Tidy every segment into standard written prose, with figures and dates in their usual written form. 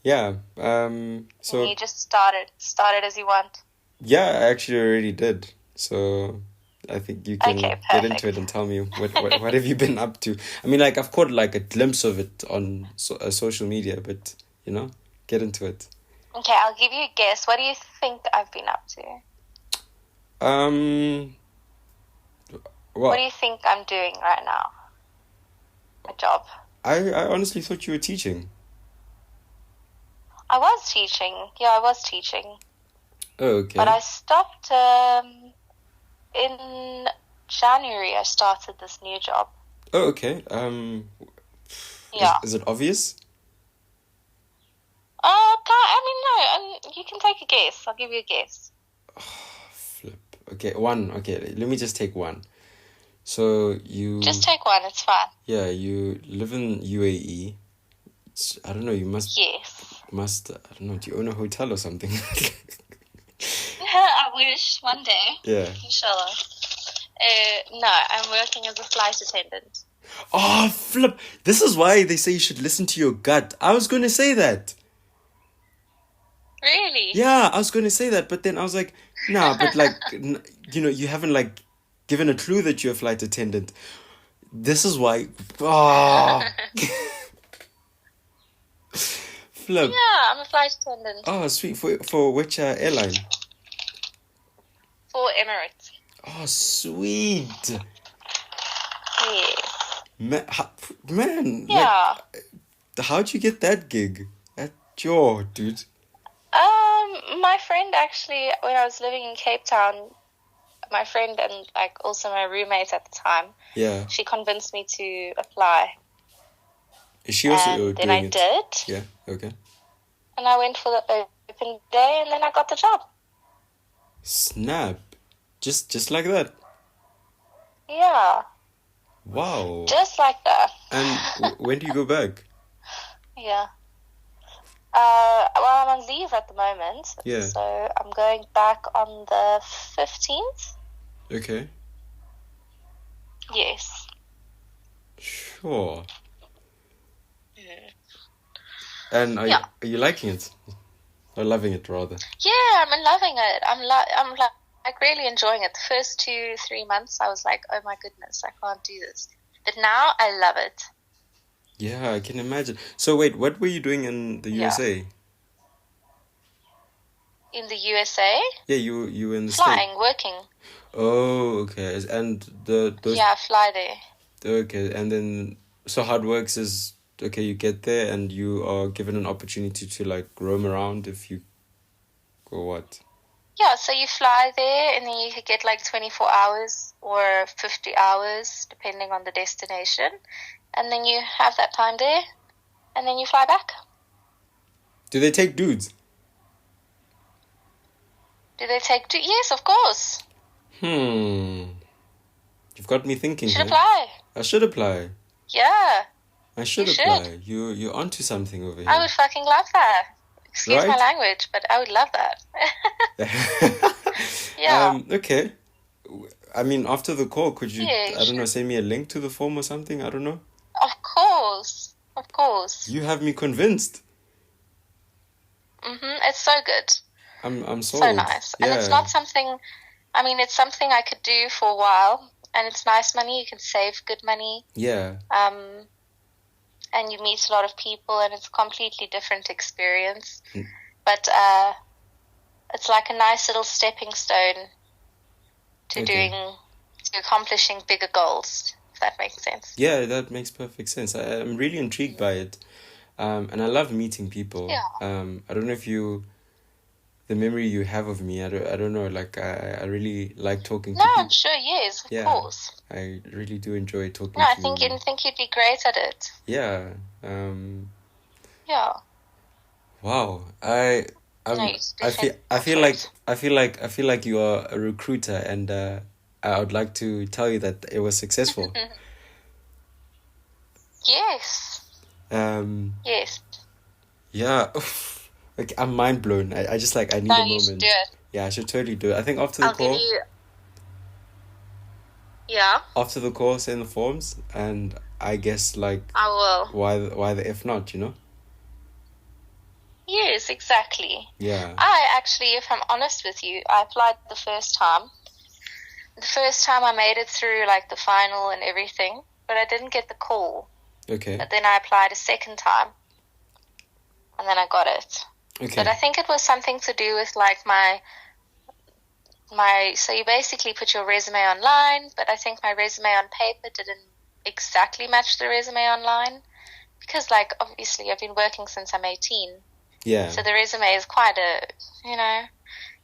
Yeah. And So you just started as you want. yeah, I actually already did. So I think you Okay, can get into it perfect. and tell me what have you been up to. I mean, like I've caught like a glimpse of it on social media, but get into it. Okay, I'll give you a guess. What do you think I've been up to? Um, What do well, you think I'm doing right now? My job. I honestly thought you were teaching. I was teaching. Yeah, I was teaching. Oh, But okay. I stopped in January. I started this new job. Oh, okay. Yeah. Is it obvious? I mean, no. You can take a guess. I'll give you a guess. Flip. Okay, one. Okay, let me just take one. So Just take one. It's fine. yeah, you live in UAE. I don't know. You Yes. I don't know. Do you own a hotel or something? I wish one day. Yeah. Inshallah. No, I'm working as a flight attendant. Oh, flip. This is why they say you should listen to your gut. I was going to say that. Really? Yeah, I was going to say that, but then I was like, nah, but like, you haven't like given a clue that you're a flight attendant. This is why. Oh, flip. Yeah, I'm a flight attendant Oh, sweet. For which airline? for Emirates. Oh, sweet. Yes. Man, like, Yeah. how'd you get that gig? At your dude. My friend actually, when I was living in Cape Town, my friend and like also my roommate at the time, Yeah. she convinced me to apply. Is she also And then doing I it? did. Yeah. Okay. And I went for the open day and then I got the job. Snap. Just like that. Yeah. Wow. Just like that. And when do you go back? Yeah. Well, I'm on leave at the moment. Yeah. So I'm going back on the 15th. Okay. Yes. Sure. Mm. And are you liking it? Or loving it rather? Yeah, I'm loving it. I'm like really enjoying it. The first 2-3 months, I was like, oh my goodness, I can't do this. But now I love it. Yeah, I can imagine. So wait, what were you doing in the Yeah. USA? In the USA? Yeah, you were in the Flying, States. working. Oh, okay. And those Yeah, I fly there. okay, and then so how it works is okay, you get there and you are given an opportunity to like roam around if you go what? Yeah, so you fly there and then you could get like 24 hours or 50 hours, depending on the destination. And then you have that time there and then you fly back. Do they take dudes? Do they take two? Yes, of course. You've got me thinking You should here. apply. I should apply. Yeah. I should You apply. You're onto something over here. I would fucking love that. Excuse Right? my language, but I would love that. Yeah. Okay. I mean, after the call, could you, Yeah, I don't know, sure. send me a link to the form or something? I don't know. Of course. Of course. You have me convinced. It's so good. I'm So sold. nice. And it's Yeah. not something, I mean, it's something I could do for a while. And it's nice money. You can save good money. Yeah. And you meet a lot of people and it's a completely different experience. Mm. But it's like a nice little stepping stone to Okay. to accomplishing bigger goals, if that makes sense. Yeah, that makes perfect sense. I'm really intrigued by it. And I love meeting people. Yeah. I don't know if the memory you have of me, I don't know, like I really like talking to No, people. I'm sure, yes, of Yeah. course. I really do enjoy talking No, I to think you'd be great at it. Yeah. Yeah. Wow. No, I'm you'd be I feel like you are a recruiter and I would like to tell you that it was successful. Yes. Yes. Yeah. Like I'm mind blown. I just like I need No, a you should moment. do it. Yeah, I should totally do it. I think after the I'll give call, you. Yeah, send the forms and I guess like I will. why the if not, you know? Yes, exactly. Yeah. I actually, if I'm honest with you, I applied the first time. The first time I made it through like the final and everything, but I didn't get the call. Okay. But then I applied a second time, and then I got it. Okay. But I think it was something to do with like my. So you basically put your resume online, but I think my resume on paper didn't exactly match the resume online because, like, obviously I've been working since I'm 18. Yeah. So the resume is quite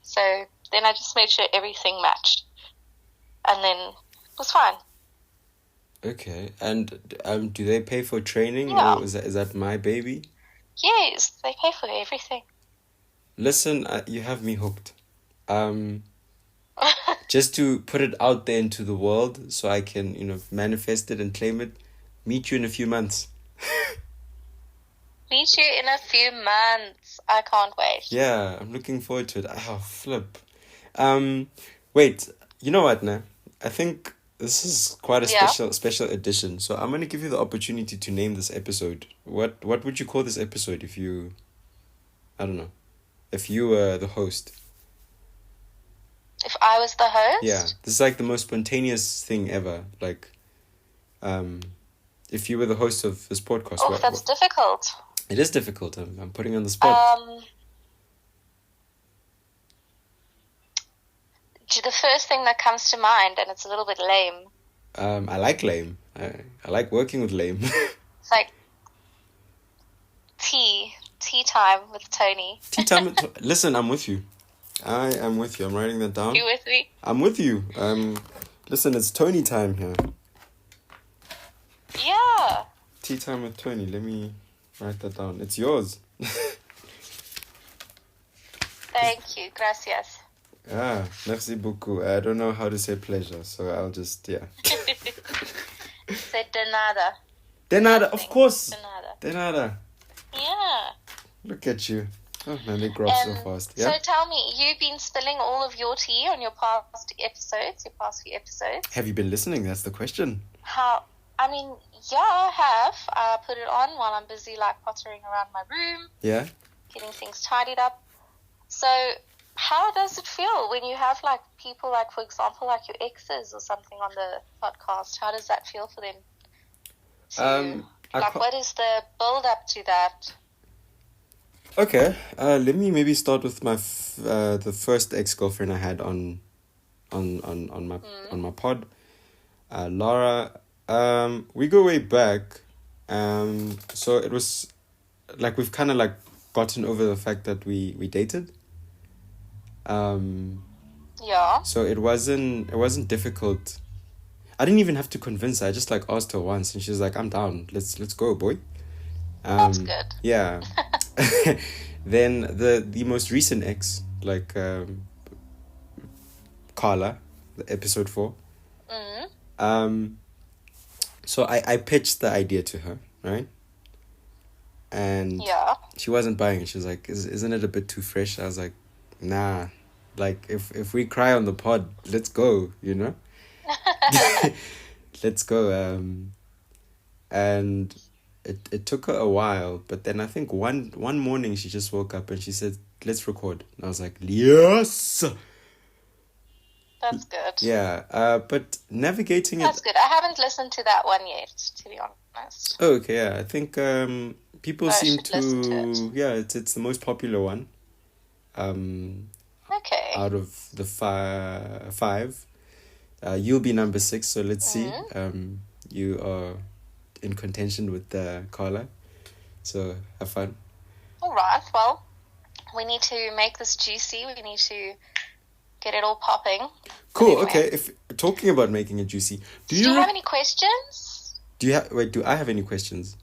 so then I just made sure everything matched, and then it was fine. Okay. And do they pay for training, Yeah. or is that my baby? Yes, they pay for everything. Listen, you have me hooked. Just to put it out there into the world so I can, manifest it and claim it, meet you in a few months. Meet you in a few months. I can't wait. Yeah, I'm looking forward to it. Oh, flip. Wait, you know what, nah? I think this is quite a special edition. So I'm going to give you the opportunity to name this episode. What would you call this episode if you, I don't know, if you were the host? If I was the host? Yeah, this is like the most spontaneous thing ever. Like, if you were the host of this podcast. Oh, that's difficult. It is difficult. I'm putting you on the spot. The first thing that comes to mind, and it's a little bit lame. I like lame. I like working with lame. It's like tea time with Toni. Tea time. Listen, I'm with you. I am with you. I'm writing that down. You with me? I'm with you. Listen, it's Toni time here. Yeah. Tea time with Toni. Let me write that down. It's yours. Thank you. Gracias. Merci beaucoup. I don't know how to say pleasure, so I'll just, Say de nada. De nada, of course. De nada. De nada. Yeah. Look at you. Oh man, they grow up so fast. Yeah. So tell me, you've been spilling all of your tea on your past few episodes. Have you been listening? That's the question. I have. I put it on while I'm busy like pottering around my room. Yeah. Getting things tidied up. So how does it feel when you have like people like, for example, like your exes or something on the podcast? How does that feel for them? What is the build up to that? Okay, let me maybe start with my the first ex-girlfriend I had on my pod, Laura. We go way back, so it was like we've kind of like gotten over the fact that we dated. Yeah. So it wasn't difficult. I didn't even have to convince her. I just like asked her once, and she was like, "I'm down. Let's go, boy." That's good. Yeah. Then the most recent ex, like Carla, episode 4. So I pitched the idea to her, right? And she wasn't buying it. She was like, "Isn't it a bit too fresh?" I was like, "Nah, like if we cry on the pod, let's go, let's go." And it took her a while, but then I think one morning she just woke up and she said, "Let's record." And I was like, "Yes." That's good. Yeah, but navigating That's good. I haven't listened to that one yet, to be honest. Oh, okay, yeah. I think people seem to listen to it. It's the most popular one. Okay. Out of the five, you'll be number 6. So let's see. You are in contention with Carla, so have fun. All right. Well, we need to make this juicy. We need to get it all popping. Cool. Anyway. Okay. If talking about making it juicy, do you have any questions? Do I have any questions?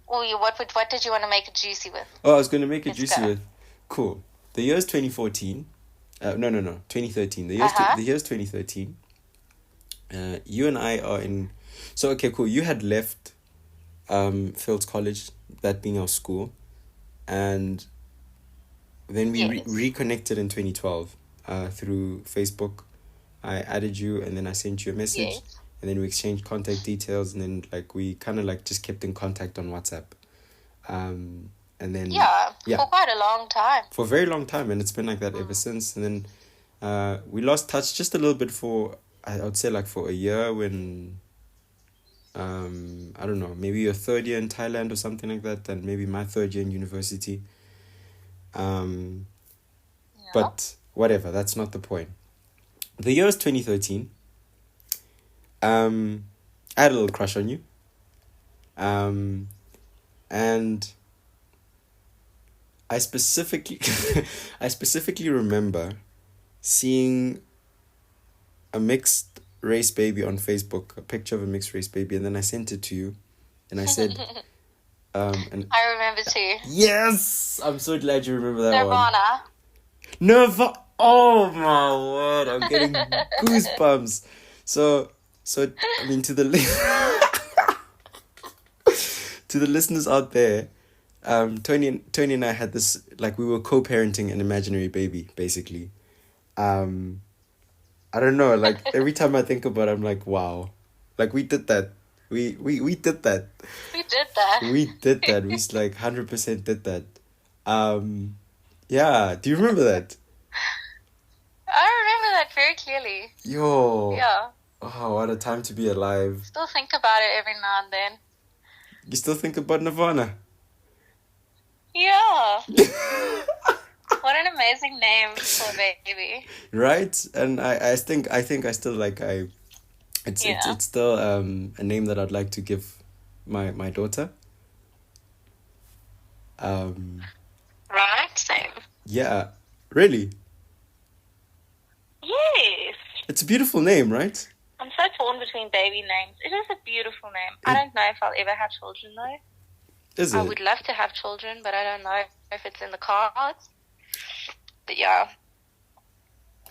Well, what did you want to make it juicy with? Oh, I was going to make it juicy with. Cool. The year's 2014. No, 2013. The year's 2013. You and I are in. So okay, cool. You had left, Fields College, that being our school, and then we reconnected in 2012, through Facebook. I added you, and then I sent you a message, and then we exchanged contact details, and then like we kind of like just kept in contact on WhatsApp. And then for quite a long time. For a very long time, and it's been like that ever since. And then we lost touch just a little bit for, I would say, like for a year when I don't know, maybe your third year in Thailand or something like that, and maybe my third year in university. But whatever, that's not the point. The year is 2013. I had a little crush on you. And I specifically remember seeing a mixed race baby on Facebook, a picture of a mixed race baby, and then I sent it to you, and I said, and I remember too. Yes, I'm so glad you remember that Nirvana. one. Nirvana. Oh my word! I'm getting goosebumps. So I mean, to the to the listeners out there, Toni and I had this, like, we were co-parenting an imaginary baby, basically. I don't know, like, every time I think about it, I'm like, wow, like, we did that. We did that. We did that. We did that. We like 100% did that. Yeah. Do you remember that? I remember that very clearly. Yo. Yeah. Oh, what a time to be alive. Still think about it every now and then. You still think about Nirvana? Yeah. What an amazing name for a baby. Right? And I think I still like it's still a name that I'd like to give my daughter. Right, same. Yeah. Really? Yes. It's a beautiful name, right? I'm so torn between baby names. It is a beautiful name. I don't know if I'll ever have children, though. Is it? I would love to have children, but I don't know if it's in the cards. But yeah.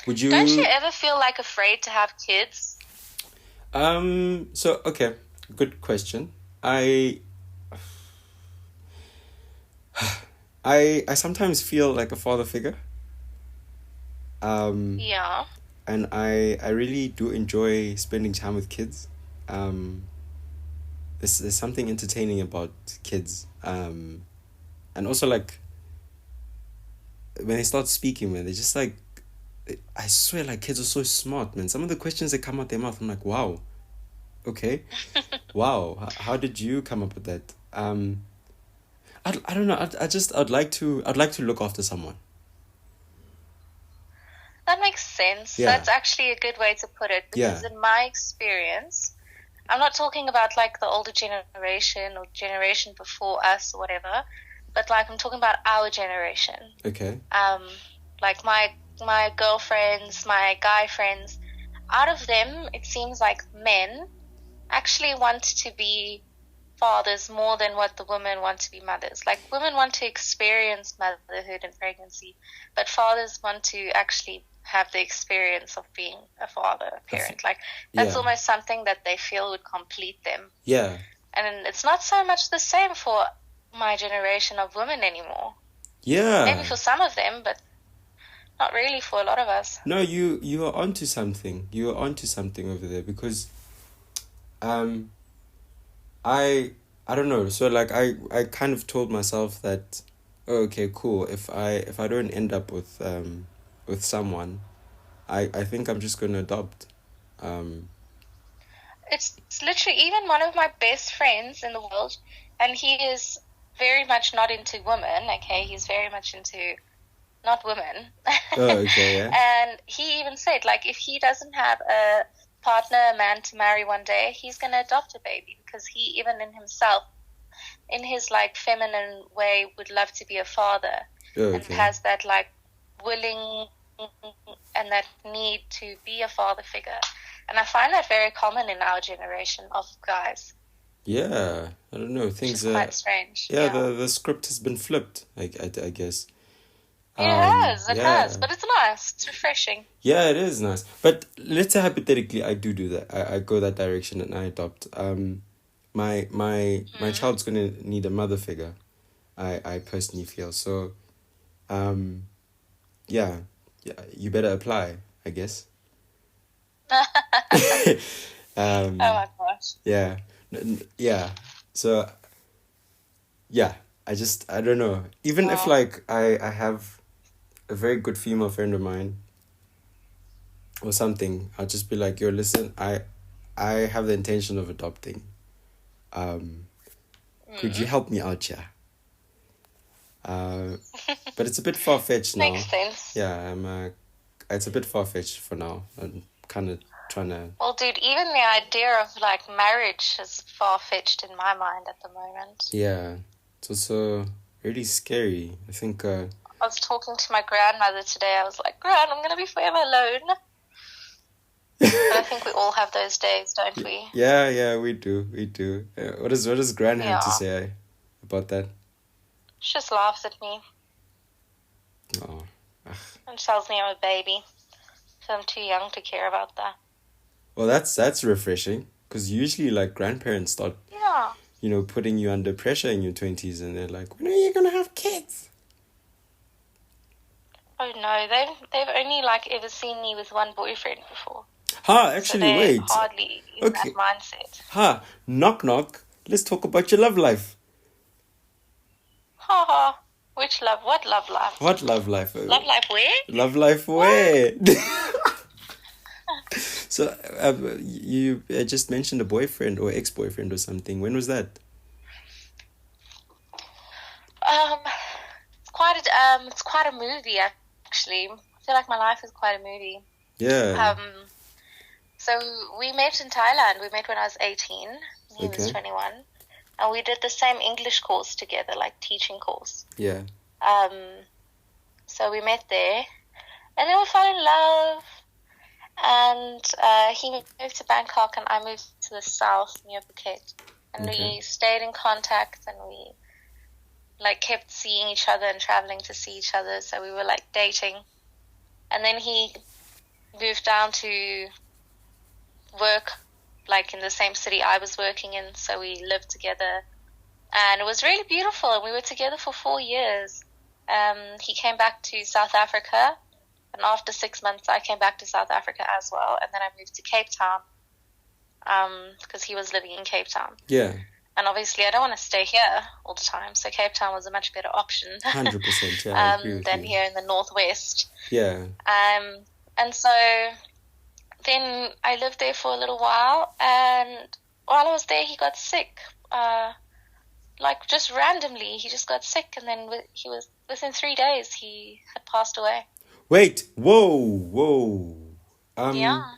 Would you... Don't you ever feel like afraid to have kids? So, okay. Good question. I sometimes feel like a father figure. Yeah. And I really do enjoy spending time with kids. There's something entertaining about kids. And also, like, when they start speaking, man, they're just like, I swear, like, kids are so smart, man. Some of the questions that come out their mouth, I'm like, wow. Okay. Wow. How did you come up with that? I don't know. I'd like to look after someone. That makes sense. Yeah. That's actually a good way to put it. Because in my experience, I'm not talking about like the older generation or generation before us or whatever, but like I'm talking about our generation. Okay. Like my girlfriends, my guy friends, out of them, it seems like men actually want to be fathers more than what the women want to be mothers. Like, women want to experience motherhood and pregnancy, but fathers want to actually have the experience of being a father, a parent. Like, that's almost something that they feel would complete them. Yeah. And it's not so much the same for my generation of women anymore. Yeah. Maybe for some of them, but not really for a lot of us. No, you are onto something. You are onto something over there, because I don't know. So like I kind of told myself that, oh, okay, cool. If I don't end up with someone, I think I'm just gonna adopt. It's literally, even one of my best friends in the world, and he is very much not into women. Okay, he's very much into not women. Oh, okay, yeah. And he even said, like, if he doesn't have a partner, a man to marry one day, he's going to adopt a baby, because he, even in himself, in his like feminine way, would love to be a father. Oh, okay. And has that like willing and that need to be a father figure. And I find that very common in our generation of guys. Yeah, I don't know, things are quite strange. Yeah, the script has been flipped, I guess. It has, but it's nice. It's refreshing. Yeah, it is nice. But let's say hypothetically I do that. I go that direction and I adopt. My child's gonna need a mother figure. I personally feel so. Yeah, you better apply, I guess. Oh my gosh. Yeah. Yeah. So, yeah. I don't know. Even if Oh. like I have a very good female friend of mine or something, I'll just be like, yo, listen, I have the intention of adopting. Could you help me out here? But it's a bit far-fetched now. Makes sense. Yeah, it's a bit far-fetched for now. I'm kind of trying to... Well, dude, even the idea of, like, marriage is far-fetched in my mind at the moment. Yeah, it's also really scary. I think... I was talking to my grandmother today. I was like, Gran, I'm going to be forever alone. But I think we all have those days, don't we? Yeah, we do. What does Gran have to Yeah. say about that? She just laughs at me Oh, and tells me I'm a baby. So I'm too young to care about that. well, that's refreshing, because usually like grandparents start, Yeah. putting you under pressure in your 20s, and they're like, when are you gonna have kids? Oh no, they've only like ever seen me with one boyfriend before. Actually, so they're wait. hardly in Okay. that mindset. Knock knock. Let's talk about your love life. Ha ha. Which love? What love life? What love life? Love life where? Love life where? So, you just mentioned a boyfriend or ex-boyfriend or something. When was that? It's quite a movie actually. I feel like my life is quite a movie. Yeah. So we met in Thailand. We met when I was 18. He was 21. And we did the same English course together, like teaching course. Yeah. So we met there. And then we fell in love. And he moved to Bangkok and I moved to the south near Phuket. And we stayed in contact and we like kept seeing each other and traveling to see each other. So we were like dating. And then he moved down to work like in the same city I was working in, so we lived together and it was really beautiful and we were together for 4 years. He came back to South Africa and after 6 months I came back to South Africa as well, and then I moved to Cape Town because he was living in Cape Town. Yeah. And obviously I don't want to stay here all the time, so Cape Town was a much better option 100%, yeah, I agree with than you. here in the northwest. Yeah. And so then I lived there for a little while, and while I was there, he got sick. Like just randomly, he just got sick, and then within 3 days he had passed away. Wait, whoa. Yeah.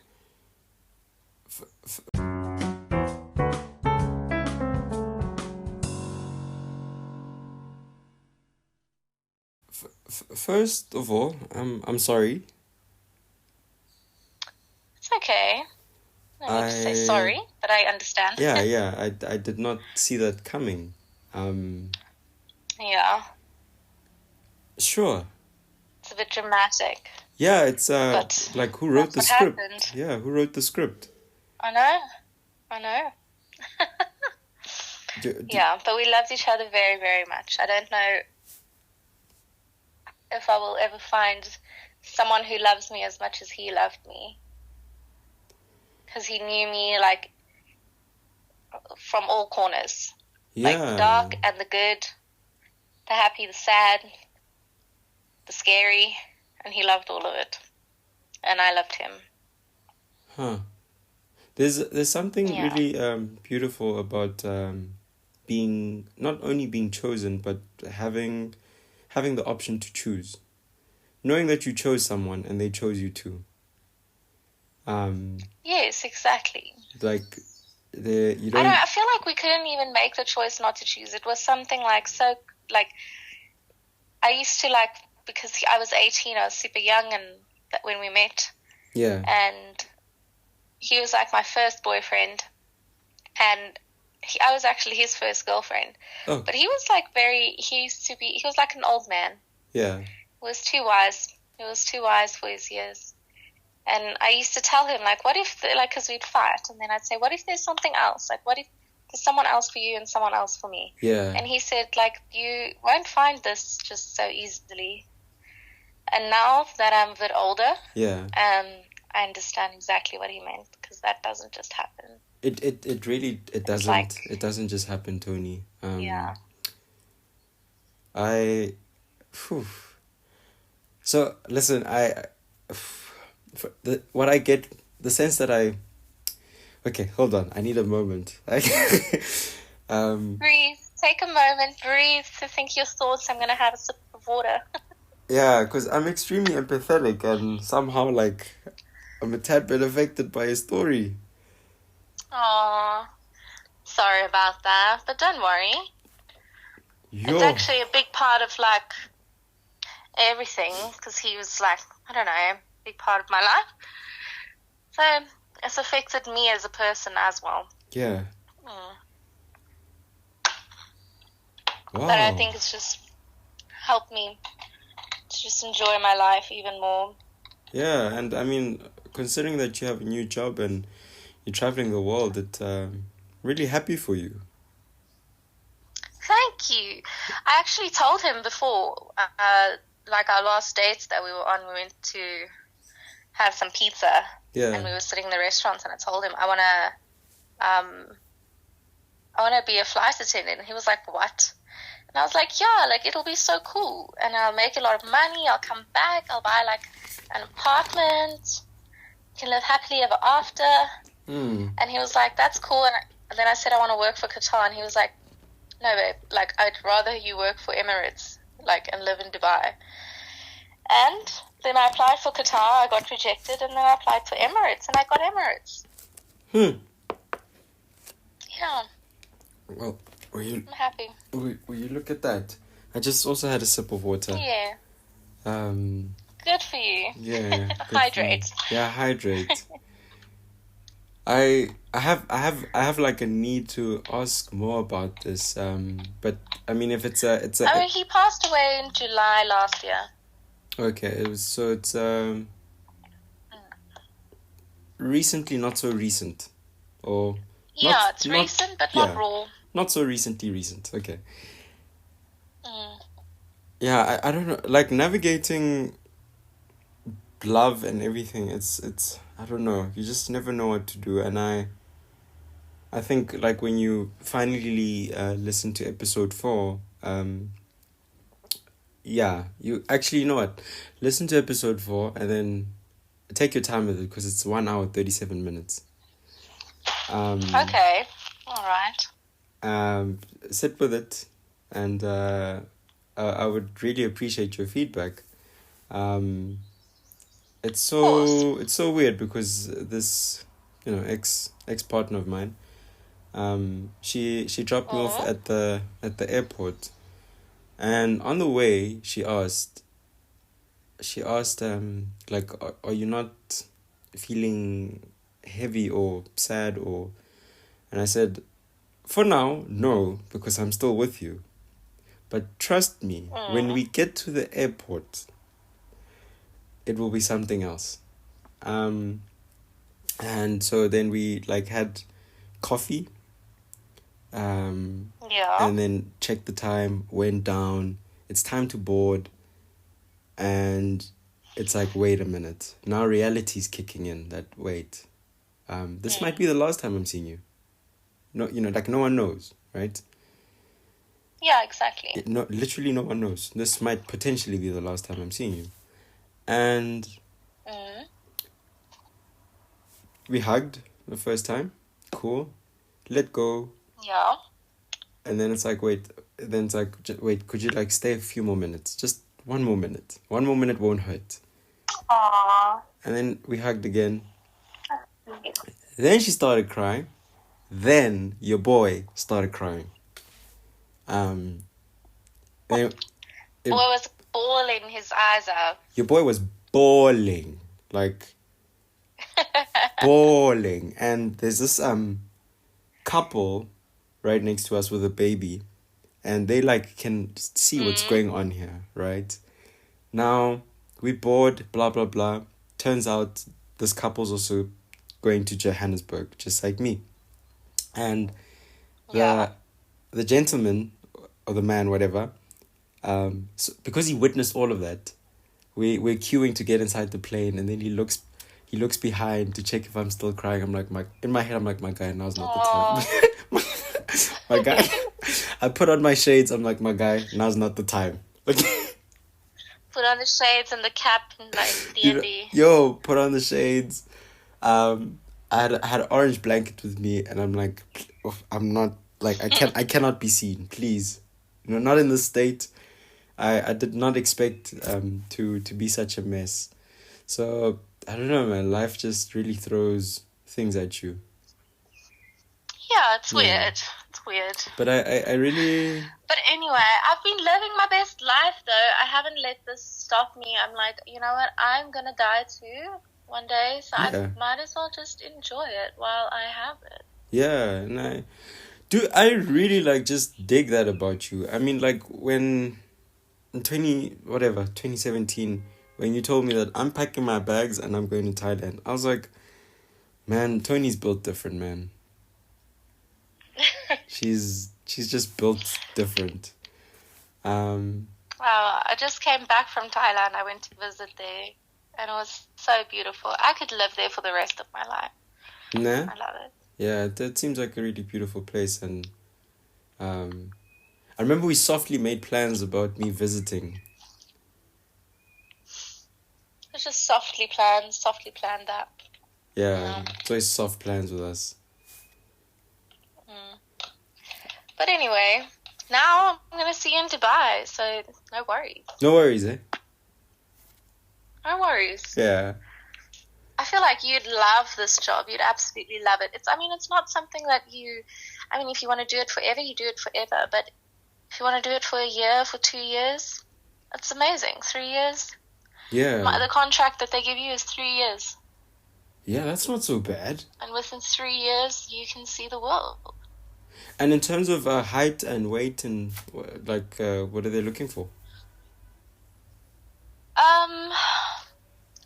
First of all, I'm sorry. It's okay. No need to say sorry, but I understand. Yeah. I did not see that coming. Yeah. Sure. It's a bit dramatic. Yeah, it's But like who wrote the what script? happened. Yeah, who wrote the script? I know. Yeah, but we loved each other very, very much. I don't know if I will ever find someone who loves me as much as he loved me. Because he knew me, like, from all corners. Yeah. Like, the dark and the good, the happy, the sad, the scary, and he loved all of it. And I loved him. Huh. There's something really beautiful about being, not only being chosen, but having the option to choose. Knowing that you chose someone and they chose you too. Yes, exactly. Like, you don't... I feel like we couldn't even make the choice not to choose. It was something like so, like, I used to like, because I was 18, I was super young and when we met. Yeah. And he was like my first boyfriend. And I was actually his first girlfriend. Oh. But he was like he was like an old man. Yeah. He was too wise. He was too wise for his years. And I used to tell him, like, what if, because we'd fight. And then I'd say, what if there's something else? Like, what if there's someone else for you and someone else for me? Yeah. And he said, like, you won't find this just so easily. And now that I'm a bit older, I understand exactly what he meant, because that doesn't just happen. It really doesn't. It doesn't just happen, Toni. Phew. So listen, what I get, the sense that okay, hold on, I need a moment. Breathe. Take a moment. Breathe to think your thoughts. I'm gonna have a sip of water. Yeah, because I'm extremely empathetic and somehow like I'm a tad bit affected by his story. Oh, sorry about that, but don't worry. It's actually a big part of like everything, because he was like, I don't know, a big part of my life. So it's affected me as a person as well. Yeah. Wow. But I think it's just helped me to just enjoy my life even more. Yeah, and I mean, considering that you have a new job and you're traveling the world, it's really happy for you. Thank you. I actually told him before, like our last dates that we were on, we went to have some pizza. Yeah. And we were sitting in the restaurant, and I told him I wanna be a flight attendant. And he was like, what? And I was like, yeah, like it'll be so cool, and I'll make a lot of money. I'll come back. I'll buy like an apartment. Can live happily ever after. And he was like, that's cool. And then I said I want to work for Qatar, and he was like, no, babe, like I'd rather you work for Emirates, like, and live in Dubai. And then I applied for Qatar. I got rejected, and then I applied for Emirates, and I got Emirates. Yeah. Well, I'm happy. Will you look at that? I just also had a sip of water. Yeah. Good for you. Yeah. Hydrate. Yeah, hydrate. I have like a need to ask more about this. But I mean, if it's a. Oh, he passed away in July last year. Okay, it's recently, not so recent, or yeah, it's recent but not raw. Not so recently recent. Okay. Yeah, I don't know. Like navigating love and everything. It's I don't know. You just never know what to do, and I think like when you finally listen to episode 4, yeah, you actually, you know what? Listen to episode 4 and then take your time with it, because it's 1 hour 37 minutes. Okay, all right. Sit with it, and I would really appreciate your feedback. It's so weird because this, ex partner of mine, she dropped me off at the airport, and on the way she asked like, are you not feeling heavy or sad, and I said, for now, no, because I'm still with you. But trust me, when we get to the airport, it will be something else. And so then we like had coffee. And then checked the time, went down. It's time to board. And it's like, wait a minute. Now reality's kicking in that, wait, this might be the last time I'm seeing you. No, like no one knows, right? Yeah, exactly. Literally no one knows. This might potentially be the last time I'm seeing you. And we hugged the first time. Cool. Let go. Yeah. And then it's like, wait, could you like stay a few more minutes? Just 1 more minute. 1 more minute won't hurt. Aww. And then we hugged again. Then she started crying. Then your boy started crying. Boy was bawling his eyes out. Your boy was bawling, like bawling. And there's this couple right next to us with a baby, and they like can see what's going on here, right? Now we board, blah blah blah. Turns out this couple's also going to Johannesburg, just like me. And the gentleman, or the man, whatever, so because he witnessed all of that, we're queuing to get inside the plane, and then he looks behind to check if I'm still crying. I'm like, in my head, I'm like, my guy, now's not the time. My guy, I put on my shades. I'm like, my guy, now's not the time. Put on the shades and the cap and like D&D. Yo, put on the shades. I had an orange blanket with me, and I'm like, I'm not like I cannot be seen, please. Not in this state. I did not expect to be such a mess. So I don't know, man. Life just really throws things at you. Yeah, it's weird. It's weird. But I really... But anyway, I've been living my best life, though. I haven't let this stop me. I'm like, you know what? I'm going to die too one day, so I might as well just enjoy it while I have it. Yeah, and I really, like, just dig that about you. I mean, like, when... in 2017, when you told me that I'm packing my bags and I'm going to Thailand, I was like, man, Toni's built different, man. She's just built different. Wow, I just came back from Thailand. I went to visit there, and it was so beautiful. I could live there for the rest of my life. Nah? I love it. Yeah, that seems like a really beautiful place, and I remember we softly made plans about me visiting. It's just softly planned that. Yeah, it's always soft plans with us. But anyway, now I'm going to see you in Dubai, so no worries. No worries, eh? No worries. Yeah. I feel like you'd love this job. You'd absolutely love it. It's not something that if you want to do it forever, you do it forever. But if you want to do it for a year, for 2 years, it's amazing. 3 years. Yeah. The contract that they give you is 3 years. Yeah, that's not so bad. And within 3 years, you can see the world. And in terms of height and weight and what are they looking for?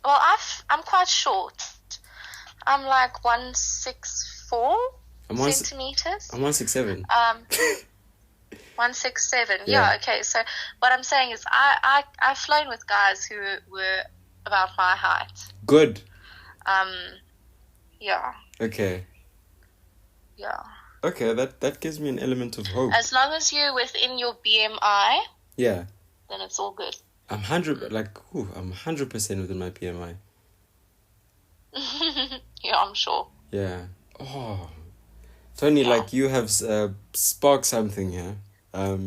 Well, I'm quite short. I'm like 164 centimeters. I'm 167. 167. Yeah. Okay. So what I'm saying is, I've flown with guys who were about my height. Good. Yeah. Okay. Yeah. Okay, that gives me an element of hope. As long as you're within your BMI. Yeah. Then it's all good. I'm 100% within my BMI. Yeah, I'm sure. Yeah. Oh, Toni, like you have sparked something here. Yeah,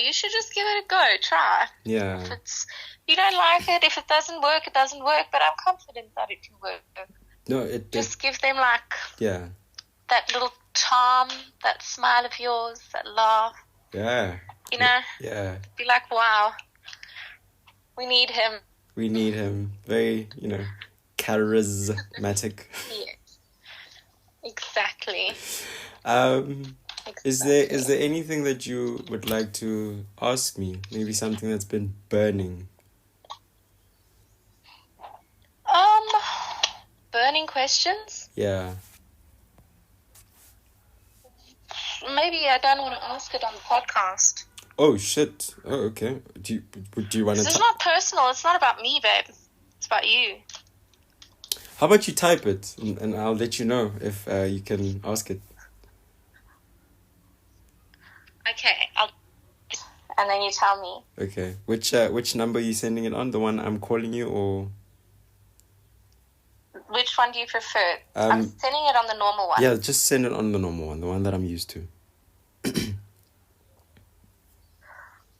you should just give it a go. Try. Yeah. If you don't like it, if it doesn't work, it doesn't work. But I'm confident that it can work. No, just give them that little charm, that smile of yours, that laugh. Yeah. Yeah. Be like, wow, we need him. We need him. Very, charismatic. Yes. Exactly. Is there anything that you would like to ask me? Maybe something that's been burning. Burning questions? Yeah. Maybe I don't want to ask it on the podcast. Oh shit! Oh, okay. Do you want to? This is not personal. It's not about me, babe. It's about you. How about you type it, and I'll let you know if you can ask it. Okay, and then you tell me. Okay. Which number are you sending it on? The one I'm calling you, or? Which one do you prefer? I'm sending it on the normal one. Yeah, just send it on the normal one, the one that I'm used to.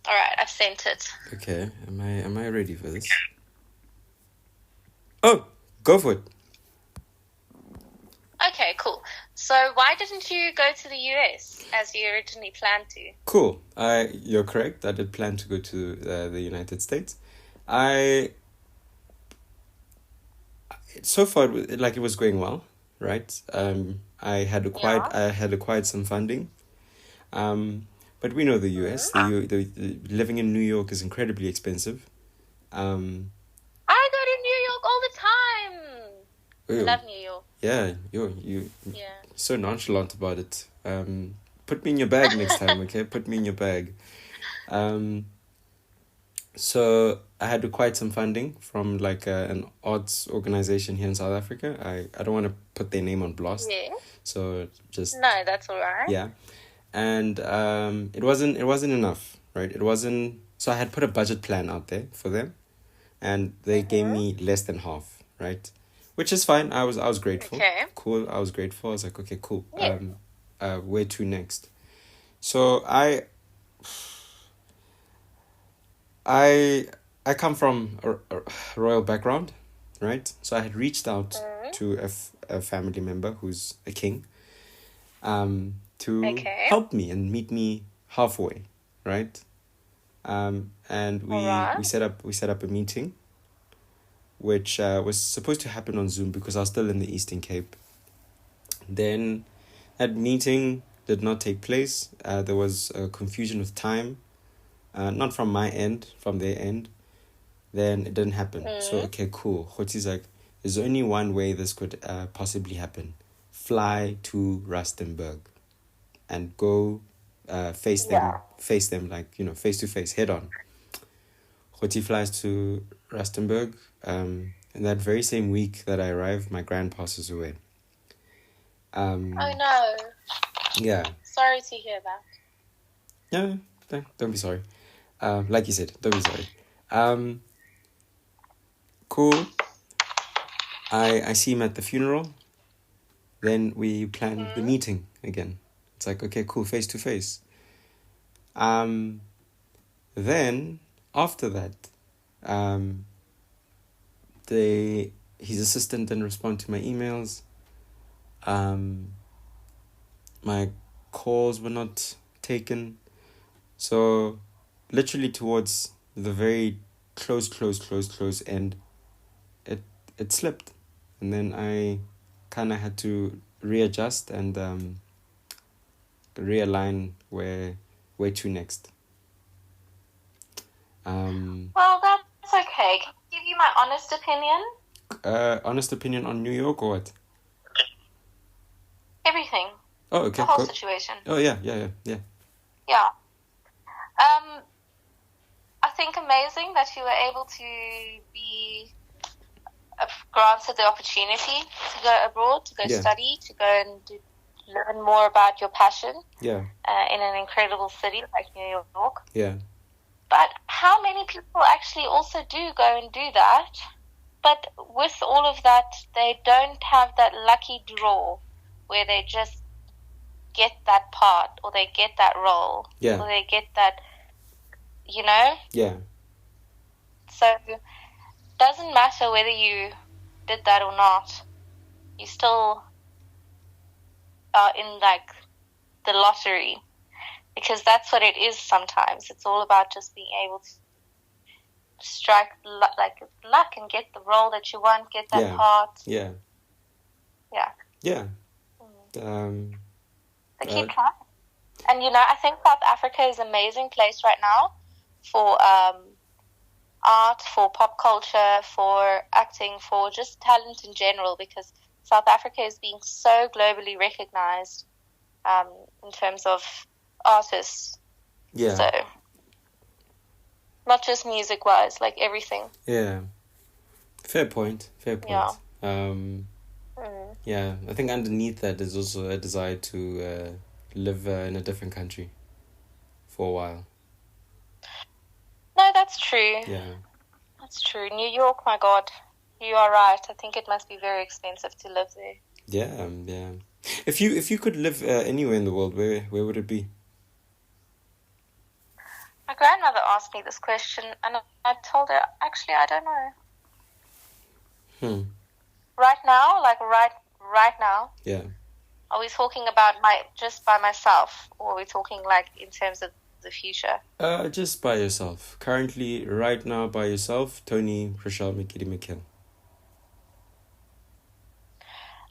All right, I've sent it. Okay, am I ready for this? Oh, go for it. Okay, cool. So why didn't you go to the US as you originally planned to? Cool. You're correct. I did plan to go to the United States. So far, it was going well, right? I had acquired some funding. But we know the US. The living in New York is incredibly expensive. I go to New York all the time. I love New York. Yeah, you're so nonchalant about it. Put me in your bag next time, okay? Put me in your bag. So I had acquired some funding from an arts organization here in South Africa. I don't want to put their name on blast. Yeah. So just... No, that's all right. Yeah. and it wasn't enough, right? It wasn't. So I had put a budget plan out there for them, and they gave me less than half, right? Which is fine. I was grateful. Okay. Cool. I was grateful. I was like, okay, cool. Yeah. Where to next? So I come from a royal background, right? So I had reached out to a family member who's a king, to help me and meet me halfway, right? And we set up a meeting, which was supposed to happen on Zoom because I was still in the Eastern Cape. Then that meeting did not take place. There was a confusion with time, not from my end, from their end. Then it didn't happen. So, okay, cool. Kgothi's like, there's only one way this could possibly happen. Fly to Rustenburg and go face them like, face to face, head on. Kgothi flies to Rustenburg. And that very same week that I arrived, my gran passes away. Oh no. Yeah. Sorry to hear that. Yeah, don't be sorry. Like you said, don't be sorry. Cool. I see him at the funeral. Then we plan the meeting again. It's like, okay, cool, face to face. Then after that, his assistant didn't respond to my emails. My calls were not taken. So literally towards the very close end, it slipped. And then I kind of had to readjust and realign where to next. Well, that's okay. Can I give you my honest opinion? Honest opinion on New York or what? Everything. Oh, okay. The whole situation. Oh, yeah. Yeah. I think amazing that you were able to be granted the opportunity to go abroad, to go study, to go and learn more about your passion. Yeah. In an incredible city like New York. Yeah. But how many people actually also do go and do that? But with all of that, they don't have that lucky draw where they just get that part or they get that role. Yeah. Or they get that, Yeah. So it doesn't matter whether you did that or not. You still are in like the lottery. Because that's what it is sometimes. It's all about just being able to strike luck and get the role that you want, get that part. Yeah. Yeah. Yeah. They keep trying. And, I think South Africa is an amazing place right now for art, for pop culture, for acting, for just talent in general, because South Africa is being so globally recognized in terms of artists. Yeah. So, not just music-wise, like everything. Yeah. Fair point. Yeah. Yeah, I think underneath that is also a desire to live in a different country for a while. No, that's true. Yeah. That's true. New York, my God. You are right. I think it must be very expensive to live there. Yeah. If you could live anywhere in the world, where would it be? My grandmother asked me this question, and I told her, actually, I don't know. Right now, right now. Yeah. Are we talking about just by myself, or are we talking like in terms of the future? Just by yourself. Currently, right now, by yourself, Toni-Rochelle, McGiddy, Machill.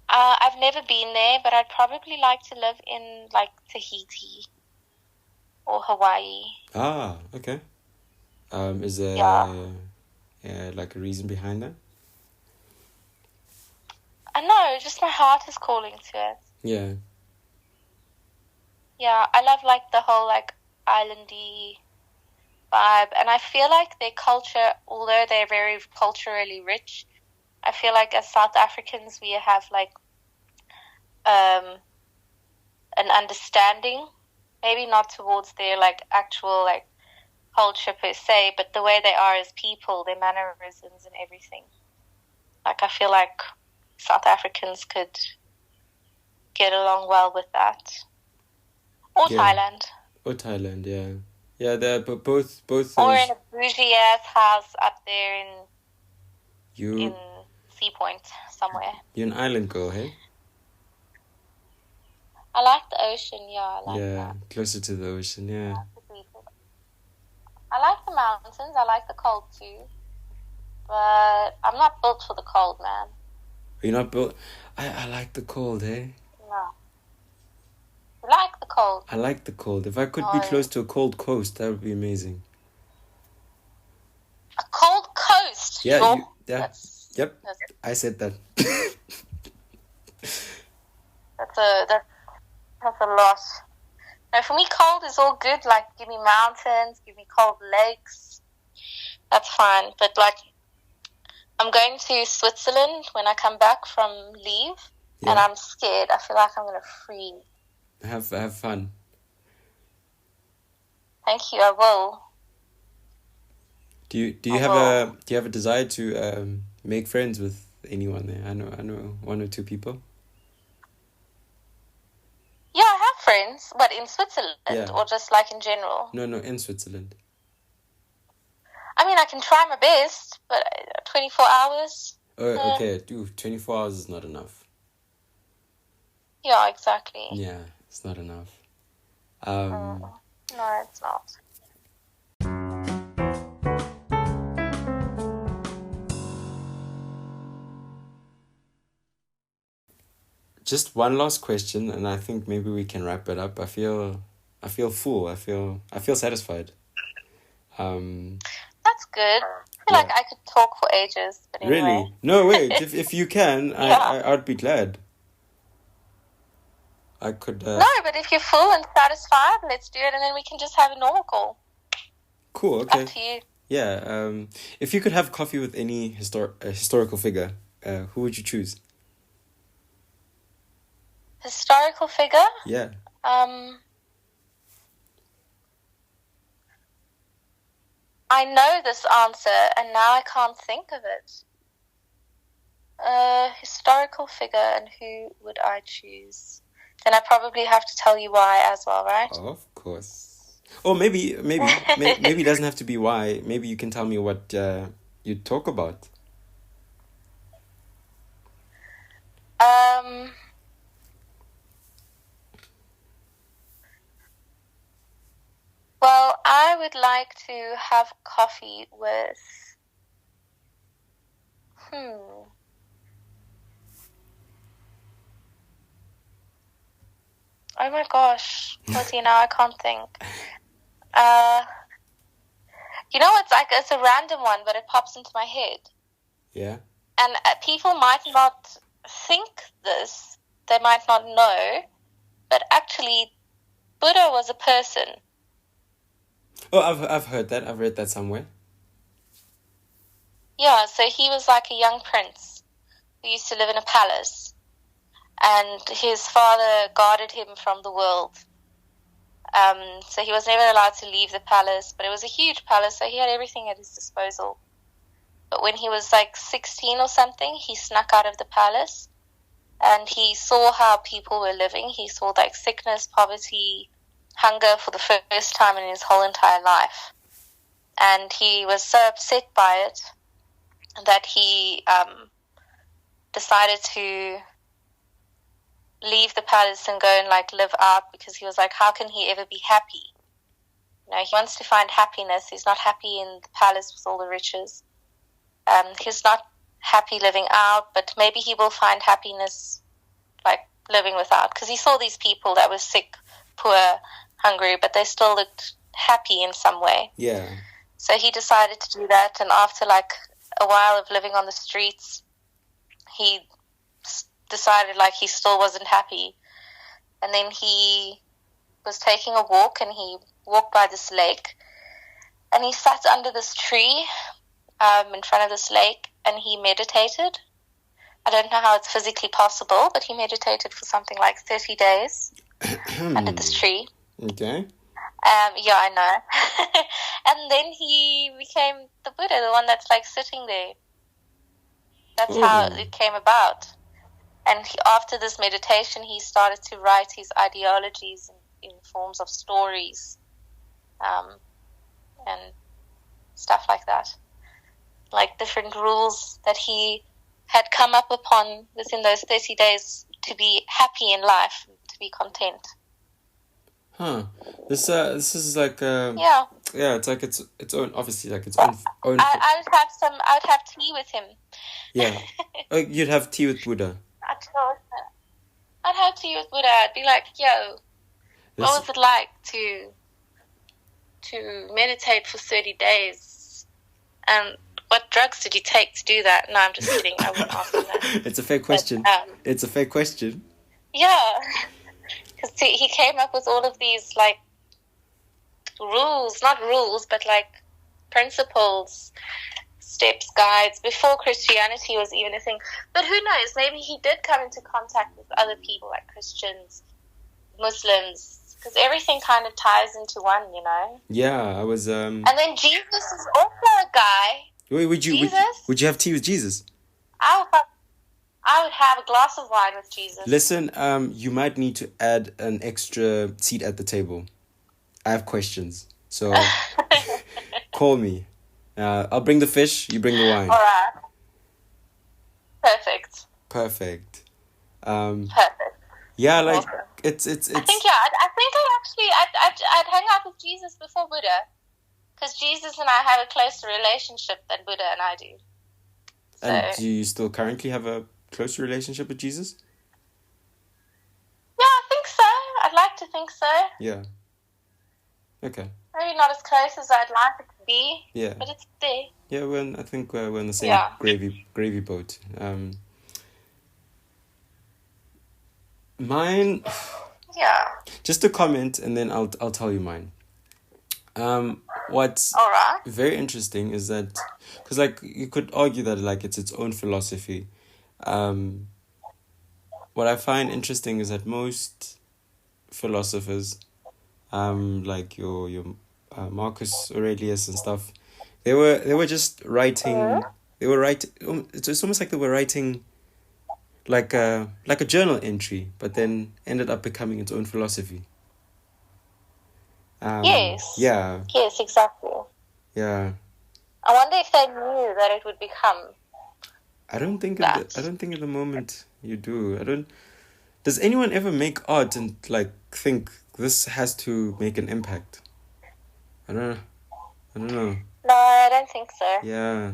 I've never been there, but I'd probably like to live in like Tahiti or Hawaii. Ah, okay. Is there like a reason behind that? I know, just my heart is calling to it. Yeah. Yeah, I love like the whole like islandy vibe, and I feel like their culture, although they're very culturally rich, I feel like as South Africans we have like an understanding maybe not towards their like actual like culture per se, but the way they are as people, their mannerisms and everything. Like I feel like South Africans could get along well with that. Or Thailand. Or Thailand, yeah. Yeah, they're both those... Or in a bougie ass house up there in Sea Point somewhere. You're an island girl, hey? I like the ocean, yeah. I like that. Closer to the ocean, yeah. I like the mountains. I like the cold too. But I'm not built for the cold, man. You're not built... I like the cold, hey? No. You like the cold? I like the cold. If I could be close to a cold coast, that would be amazing. A cold coast? Yeah, yep. I said that. That's a lot. No, for me, cold is all good. Like, give me mountains, give me cold lakes. That's fine. But, like, I'm going to Switzerland when I come back from leave, and I'm scared. I feel like I'm going to freeze. Have fun. Thank you. I will. Do you have a desire to make friends with anyone there? I know one or two people. Yeah, I have friends, but in Switzerland or just like in general? No, in Switzerland. I mean, I can try my best, but 24 hours? Oh, okay. Dude, 24 hours is not enough. Yeah, exactly. Yeah, it's not enough. No, it's not. Just one last question, and I think maybe we can wrap it up. I feel full. I feel satisfied. That's good. I feel like I could talk for ages. But anyway. Really? No, wait. if you can, I'd be glad. I could... No, but if you're full and satisfied, let's do it, and then we can just have a normal call. Cool, okay. Up to you. Yeah, if you could have coffee with any historical figure, who would you choose? Historical figure? Yeah. I know this answer, and now I can't think of it. Historical figure, and who would I choose? Then I probably have to tell you why as well, right? Of course. Or maybe it doesn't have to be why. Maybe you can tell me what you talk about. Well, I would like to have coffee with... Oh my gosh. Kgothi, now I can't think. You know, it's a random one, but it pops into my head. Yeah. And people might not think this. They might not know. But actually, Buddha was a person. Oh, I've heard that. I've read that somewhere. Yeah, so he was like a young prince who used to live in a palace. And his father guarded him from the world. So he was never allowed to leave the palace. But it was a huge palace, so he had everything at his disposal. But when he was like 16 or something, he snuck out of the palace. And he saw how people were living. He saw like sickness, poverty, hunger for the first time in his whole entire life. And he was so upset by it that he decided to leave the palace and go and like live out, because he was like, how can he ever be happy? You know, he wants to find happiness. He's not happy in the palace with all the riches. He's not happy living out, but maybe he will find happiness like living without, because he saw these people that were sick, poor, hungry, but they still looked happy in some way. Yeah. So he decided to do that, and after like a while of living on the streets, he decided like he still wasn't happy. And then he was taking a walk, and he walked by this lake, and he sat under this tree in front of this lake, and he meditated. I don't know how it's physically possible, but he meditated for something like 30 days under this tree. Okay. Yeah, I know. And then he became the Buddha, the one that's like sitting there. That's how it came about. And after this meditation, he started to write his ideologies in forms of stories, and stuff like that. Like different rules that he had come up upon within those 30 days to be happy in life, to be content. Huh. This is like yeah, it's like its own, obviously, like its own. I would have tea with him. Yeah. Oh, you'd have tea with Buddha. I'd have tea with Buddha. I'd be like, yo, what was it like to meditate for 30 days? And what drugs did you take to do that? No, I'm just kidding. I wouldn't ask him that. It's a fair question. It's a fair question. Yeah. Because he came up with all of these, like, rules, not rules, but, like, principles, steps, guides, before Christianity was even a thing. But who knows? Maybe he did come into contact with other people, like Christians, Muslims, because everything kind of ties into one, you know? Yeah, I was... And then Jesus is also a guy. Wait, would you have tea with Jesus? I would have a glass of wine with Jesus. Listen, you might need to add an extra seat at the table. I have questions, so call me. I'll bring the fish, you bring the wine. All right. Perfect. Perfect. Perfect. Yeah, like awesome. It's. I think I'd hang out with Jesus before Buddha, because Jesus and I have a closer relationship than Buddha and I do. So, and do you still currently have a closer relationship with Jesus? Yeah, I think so. I'd like to think so. Yeah. Okay. Maybe not as close as I'd like it to be. Yeah. But it's there. Yeah, I think we're in the same gravy boat. Mine. Yeah. Just a comment, and then I'll tell you mine. What's all right. very interesting is that, because like you could argue that like it's its own philosophy. What I find interesting is that most philosophers, like your Marcus Aurelius and stuff, they were just writing. They were writing. It's almost like they were writing like a journal entry, but then ended up becoming its own philosophy. Yes. Yeah. Yes, exactly. Yeah. I wonder if they knew that it would become. I don't think at the moment you do. Does anyone ever make art and like think this has to make an impact? I don't know. No, I don't think so. Yeah.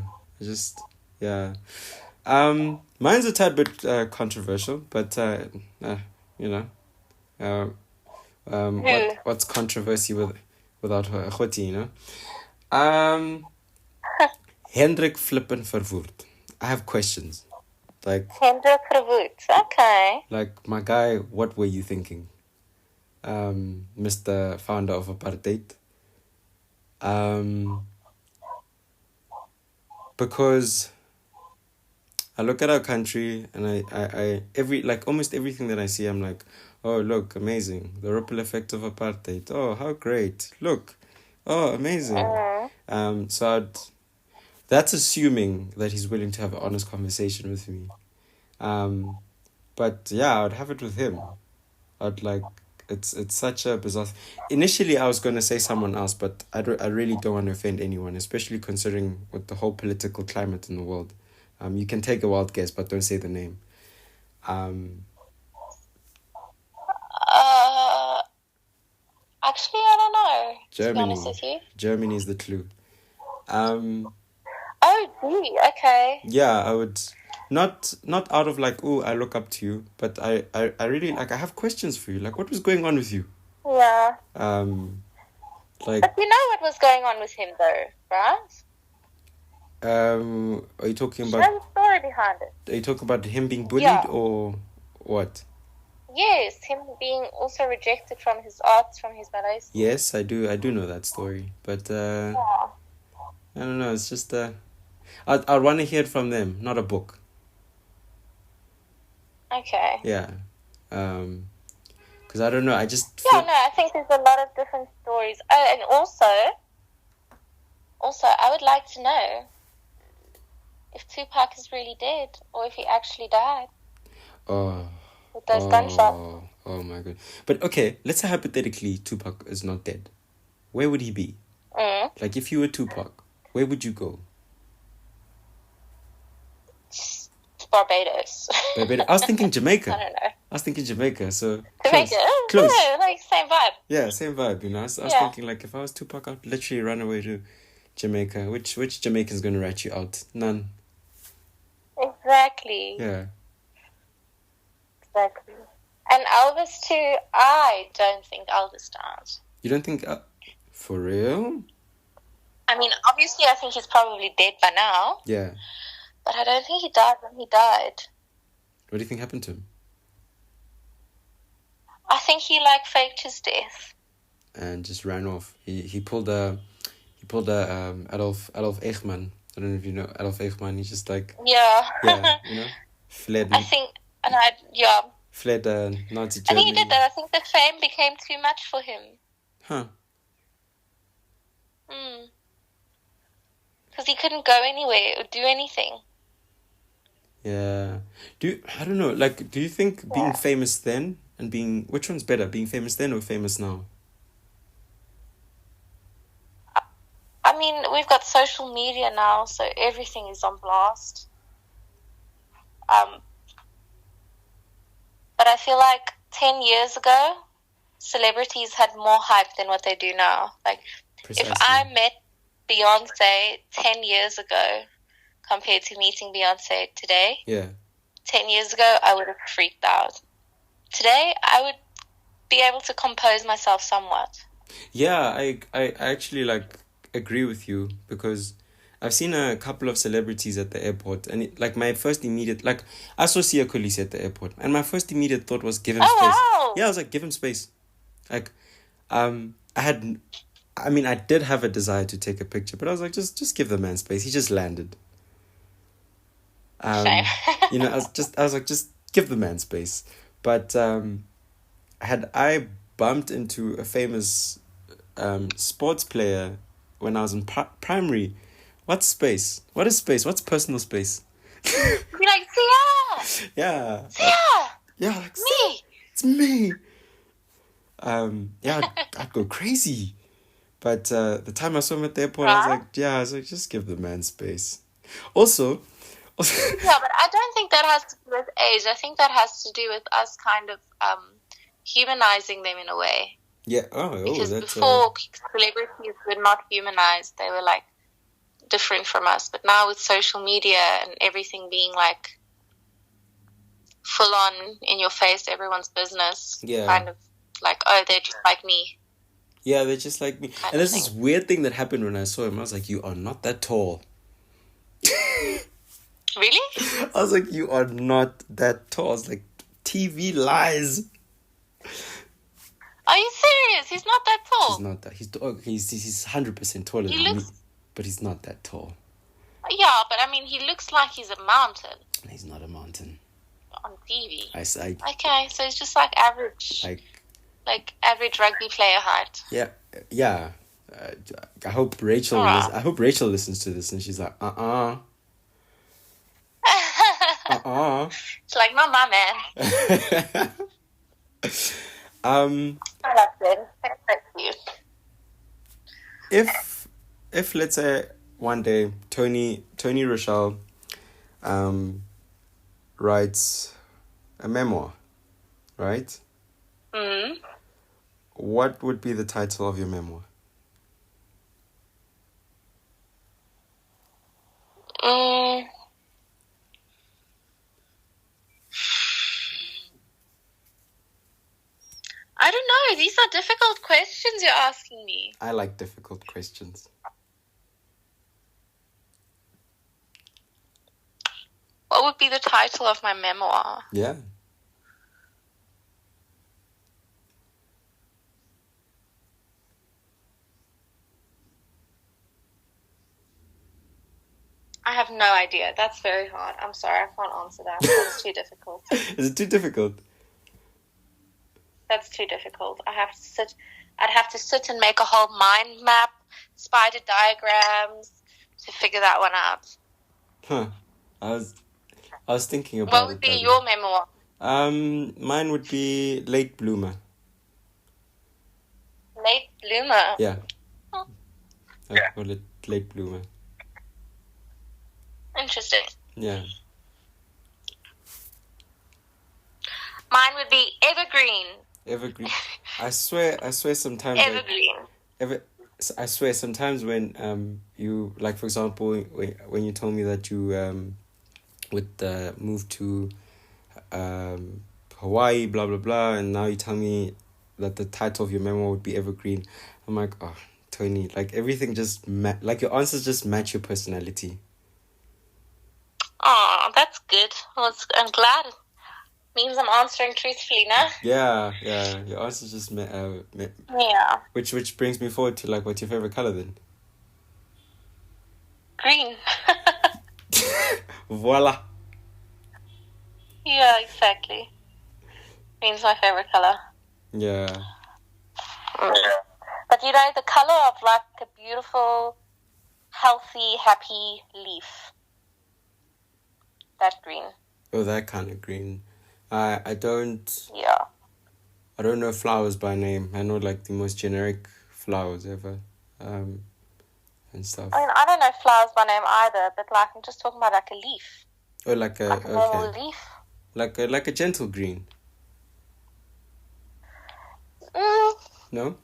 Mine's a tad bit controversial, but you know, what's controversy without Kgothi, you know? Hendrik Flippen Verwoerd. I have questions. Like Hendrik Verwoerd. Okay. Like, my guy, what were you thinking? Mr. Founder of Apartheid. Because I look at our country and I almost everything that I see, I'm like, oh, look, amazing. The ripple effect of apartheid. Oh, how great. Look. Oh, amazing. That's assuming that he's willing to have an honest conversation with me. But yeah, I'd have it with him. It's such a bizarre... Initially, I was going to say someone else, but I really don't want to offend anyone, especially considering with the whole political climate in the world. You can take a wild guess, but don't say the name. Actually, I don't know. Germany. To be honest with you. Germany is the clue. Oh, gee, okay. Yeah, I would... Not out of like, oh, I look up to you, but I really, like, I have questions for you. Like, what was going on with you? Yeah. But you know what was going on with him, though, right? Are you talking about... There's a story behind it. Are you talking about him being bullied or what? Yes, him being also rejected from his arts, from his ballet school. Yes, I do know that story, but I don't know. It's just I'd want to hear it from them, not a book. Okay. Yeah, because Because I don't know, I just feel... Yeah, no, I think there's a lot of different stories. Oh, and also, I would like to know if Tupac is really dead or if he actually died. Oh. With those gunshots. Oh my god. But okay, let's say hypothetically Tupac is not dead. Where would he be? Like if you were Tupac, where would you go? Barbados. I was thinking Jamaica. I don't know. I was thinking Jamaica, so... Jamaica? Close. Yeah, like same vibe. Yeah, same vibe, you know. I was thinking, like, if I was Tupac, I'd literally run away to Jamaica. Which Jamaican's going to rat you out? None. Exactly. Yeah. Exactly. And Elvis too, I don't think Elvis died. You don't think... for real? I mean, obviously I think he's probably dead by now. Yeah. But I don't think he died when he died. What do you think happened to him? I think he faked his death. And just ran off. He pulled a Adolf Eichmann. I don't know if you know Adolf Eichmann. He's just like... Yeah. Yeah, you know? Fled. I think... Fled Nazi Germany. I think he did that. I think the fame became too much for him. Huh. Because he couldn't go anywhere or do anything. Yeah. I don't know, like, do you think being famous then and being... Which one's better, being famous then or famous now? I mean, we've got social media now, so everything is on blast. But I feel like 10 years ago, celebrities had more hype than what they do now. Like, Precisely. If I met Beyonce 10 years ago compared to meeting Beyonce today, 10 years ago, I would have freaked out. Today, I would be able to compose myself somewhat. Yeah, I actually, agree with you because I've seen a couple of celebrities at the airport and my first immediate... I saw Sia Khaleesi at the airport and my first immediate thought was give him space. Wow. Yeah, I was like, give him space. I did have a desire to take a picture, but I was like, just give the man space. He just landed. Same. I was like, just give the man space. But had I bumped into a famous sports player when I was in primary, what's space? What is space? What's personal space? Be like, Sia! Yeah. Sia! Yeah, me! It's me! I'd go crazy. But the time I saw him at the airport, I was like, just give the man space. Also... Yeah, but I don't think that has to do with age. I think that has to do with us kind of humanizing them in a way. Yeah. Because before, celebrities were not humanized. They were different from us. But now with social media and everything being full on in your face, everyone's business. Yeah. Kind of they're just like me. Yeah, they're just like me. And there's this weird thing that happened when I saw him. I was like, you are not that tall. Really? I was like, you are not that tall. I was like, TV lies. Are you serious? He's not that tall. He's not that. He's 100% taller than me, but he's not that tall. Yeah, but I mean, he looks like he's a mountain. He's not a mountain. On TV. Okay, so it's just average. Average rugby player height. Yeah. I hope Rachel. I hope Rachel listens to this and she's like, It's like, not my man. I love it. Thank you. If let's say one day Toni-Rochelle writes a memoir, right? Mm-hmm. What would be the title of your memoir? I don't know. These are difficult questions you're asking me. I like difficult questions. What would be the title of my memoir? Yeah. I have no idea. That's very hard. I'm sorry, I can't answer that. That's too difficult. Is it too difficult? That's too difficult. I'd have to sit and make a whole mind map, spider diagrams to figure that one out. Huh. I was thinking about it. What would be your memoir? Mine would be Late Bloomer. Late Bloomer? Yeah. I call it Late Bloomer. Interesting. Yeah. Mine would be Evergreen. Evergreen. I swear sometimes... Evergreen. I swear sometimes when you, like, for example, when you told me that you would move to Hawaii, blah, blah, blah, and now you tell me that the title of your memoir would be Evergreen, I'm like, oh, Toni, like, everything just, like, your answers just match your personality. Oh, that's good. Well, I'm glad. Means I'm answering truthfully now. Yeah, your answers just yeah. Which brings me forward to, like, what's your favorite color then? Green. Voila. Yeah, exactly. Green's my favorite color. Yeah. But you know, the color of like a beautiful, healthy, happy leaf. That green. Oh, that kind of green. I don't... Yeah. I don't know flowers by name. I know, like, the most generic flowers ever. And stuff. I mean, I don't know flowers by name either, but, like, I'm just talking about, like, a leaf. Oh, like a normal leaf. Like a gentle green. No?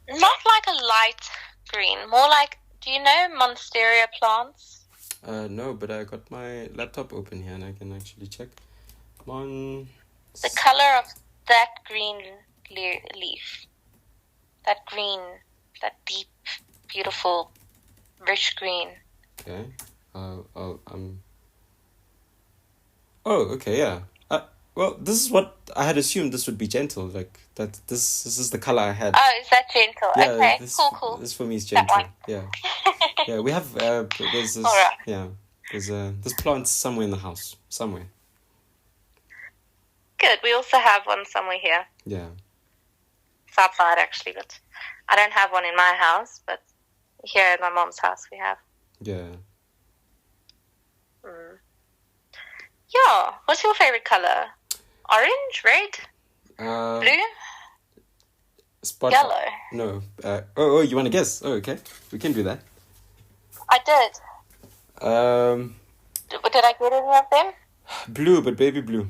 Not like a light green. More like, do you know monstera plants? No, but I got my laptop open here and I can actually check. The color of that green leaf. That green. That deep, beautiful, rich green. Okay. Oh, okay, yeah. Well, this is what I had assumed this would be gentle. Like, that. This is the color I had. Oh, is that gentle? Yeah, okay, cool. This for me is gentle. Yeah. Yeah, we have, there's this, right. yeah, there's plants somewhere in the house. Somewhere. Good. We also have one somewhere here. Yeah. It's outside, actually, but I don't have one in my house, but here at my mom's house we have. Yeah. Yeah. What's your favorite color? Orange? Red? Blue? Yellow? No. Oh, you want to guess? Oh, okay. We can do that. I did. Did I get any of them? Blue, but baby blue.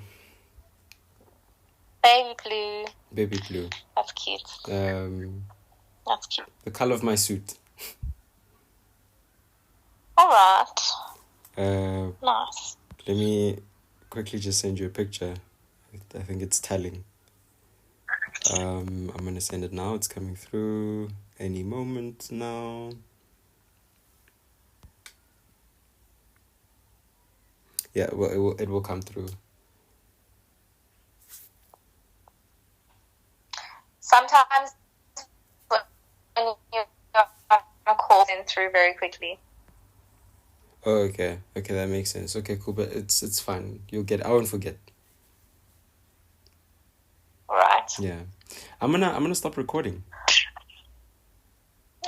Baby blue. Baby blue. That's cute. That's cute. The color of my suit. All right. Nice. Let me quickly just send you a picture. I think it's telling. I'm going to send it now. It's coming through any moment now. Yeah, well, it will come through. Sometimes when you call in through very quickly. Oh, okay, that makes sense. Okay, cool, but it's fine. You'll get. I won't forget. All right. Yeah, I'm gonna stop recording.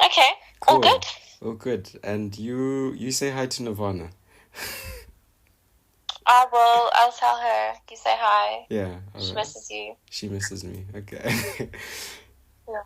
Okay. Cool. All good. All good, and you say hi to Nirvana. I will. I'll tell her. You say hi. Yeah. She misses you. She misses me. Okay. Yeah.